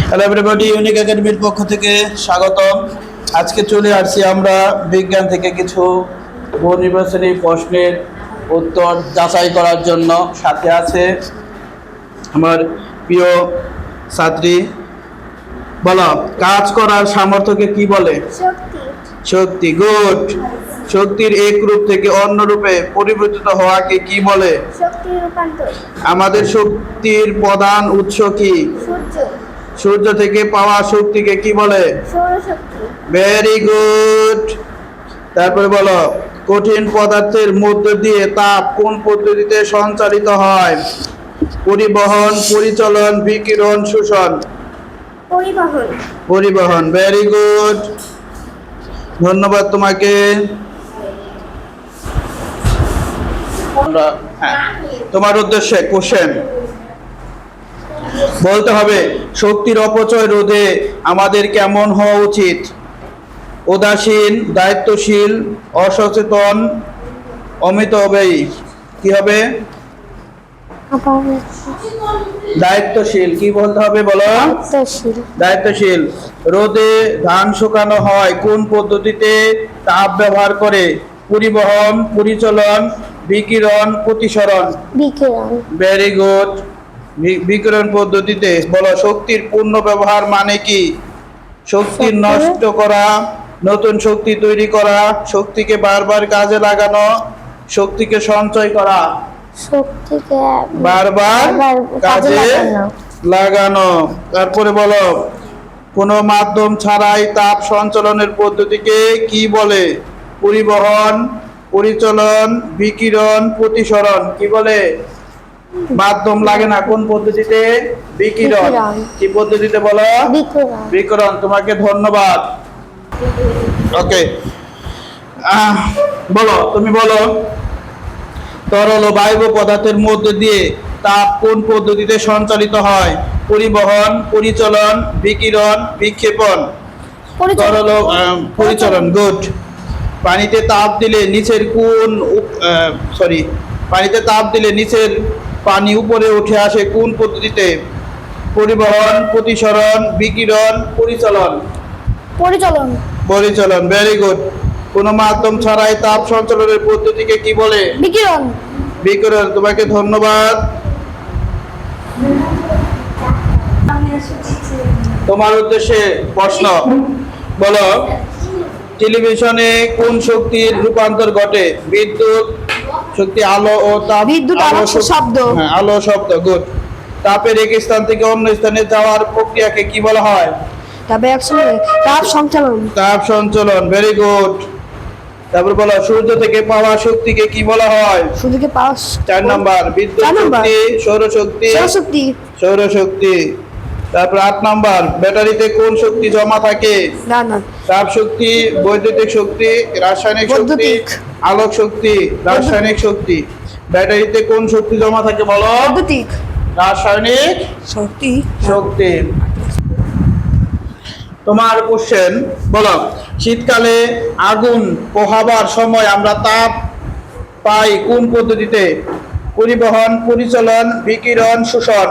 Hello everybody, unique একাডেমির পক্ষ থেকে স্বাগতম। আজকে চলে আসছি আমরা বিজ্ঞান থেকে কিছু বহু নির্বাচনী প্রশ্নের উত্তর যাচাই করার জন্য। সাথে আছে আমার প্রিয় ছাত্রী। বলো, কাজ করার সামর্থ্যকে কি বলে? শক্তি। শক্তি, গুড। শক্তির এক রূপ থেকে অন্য রূপে পরিবর্তিত হওয়াকে কি বলে? শক্তি রূপান্তর। আমাদের শক্তির প্রধান উৎস কি? সূর্য। সূর্য থেকে পাওয়া শক্তিকে কি বলে? সৌরশক্তি। Very good. তারপরে বলো, কঠিন পদার্থের মধ্য দিয়ে তাপ কোন পদ্ধতিতে সঞ্চালিত হয়? পরিবহন, পরিচলন, বিকিরণ, শোষণ। পরিবহন। পরিবহন, ভেরি গুড। ধন্যবাদ তোমাকে। হ্যাঁ, তোমার উদ্দেশ্যে কোশ্চেন বলতে হবে, শক্তির অপচয় রোধে আমাদের কেমন হওয়া উচিত? উদাসীন, দায়িত্বশীল, অসচেতন, অমিতব্যয়ী। কি হবে? দায়িত্বশীল। কি বলতে হবে বলো? দায়িত্বশীল। রোদে ধান শুকানো হয় কোন পদ্ধতিতে? তাপ ব্যবহার করে। পরিবহন, পরিচলন, বিকিরণ, প্রতিসরণ। বিকিরণ। Very good. বিকিরণ পদ্ধতিতে। বলো, শক্তির পূর্ণ ব্যবহার মানে কি? শক্তি নষ্ট করা, নতুন শক্তি তৈরি করা, শক্তিকে বারবার কাজে লাগানো, শক্তিকে সঞ্চয় করা। শক্তিকে বারবার কাজে লাগানো। তারপরে বলো, কোনো মাধ্যম ছাড়াই তাপ সঞ্চালনের পদ্ধতিকে কি বলে? পরিবহন, পরিচলন, বিকিরণ, প্রতিসরণ। কি বলে? মাধ্যম লাগে না কোন পদ্ধতিতে? বিকিরণ। কি পদ্ধতিতে বলো? বিকিরণ। তোমাকে ধন্যবাদ। ওকে, বলো, তুমি বলো, তরল ও বায়বীয় পদার্থের মধ্য দিয়ে তাপ কোন পদ্ধতিতে সঞ্চালিত হয়? পরিবহন, পরিচলন, বিকিরণ, বিক্ষেপণ। তরল পরিচলন, গুড। পানিতে তাপ দিলে নিচের পানিতে তাপ দিলে নিচের পানি উপরে উঠে আসে কোন পদ্ধতিতে? পরিবহন, প্রতিসরণ, বিকিরণ, পরিচলন। পরিচলন। পরিচলন, ভেরি গুড। কোনো মাধ্যম ছাড়াই তাপ সঞ্চালনের পদ্ধতিকে কি বলে? বিকিরণ। বিকিরণ। তোমাকে ধন্যবাদ। তোমার উদ্দেশ্যে প্রশ্ন, বলো, টেলিভিশনে কোন শক্তির রূপান্তর ঘটে? বিদ্যুৎ শক্তি, আলো ও তাপ। বিদ্যুৎ, আলো, শব্দ। হ্যাঁ, আলো, শব্দ, গুড। তাপের এক স্থান থেকে অন্য স্থানে যাওয়ার প্রক্রিয়াকে কি বলা হয়? তাপ সঞ্চালন। তাপ সঞ্চালন, ভেরি গুড। তারপর বলো, সূর্য থেকে পাওয়া শক্তিকে কি বলা হয়? সূর্যকে পাওয়া 4 নাম্বার, বিদ্যুৎ শক্তি, সৌরশক্তি। সৌরশক্তি। তারপর 8 নাম্বার, ব্যাটারিতে কোন শক্তি জমা থাকে? তাপ শক্তি, বৈদ্যুতিক শক্তি, রাসায়নিক শক্তি, আলোক শক্তি, রাসায়নিক শক্তি। ব্যাটারিতে কোন শক্তি জমা থাকে বলো? বৈদ্যুতিক। রাসায়নিক শক্তি। তোমার কোশ্চেন, বলো, শীতকালে আগুন পোহাবার সময় আমরা তাপ পাই কোন পদ্ধতিতে? পরিবহন, পরিচলন, বিকিরণ, শোষণ।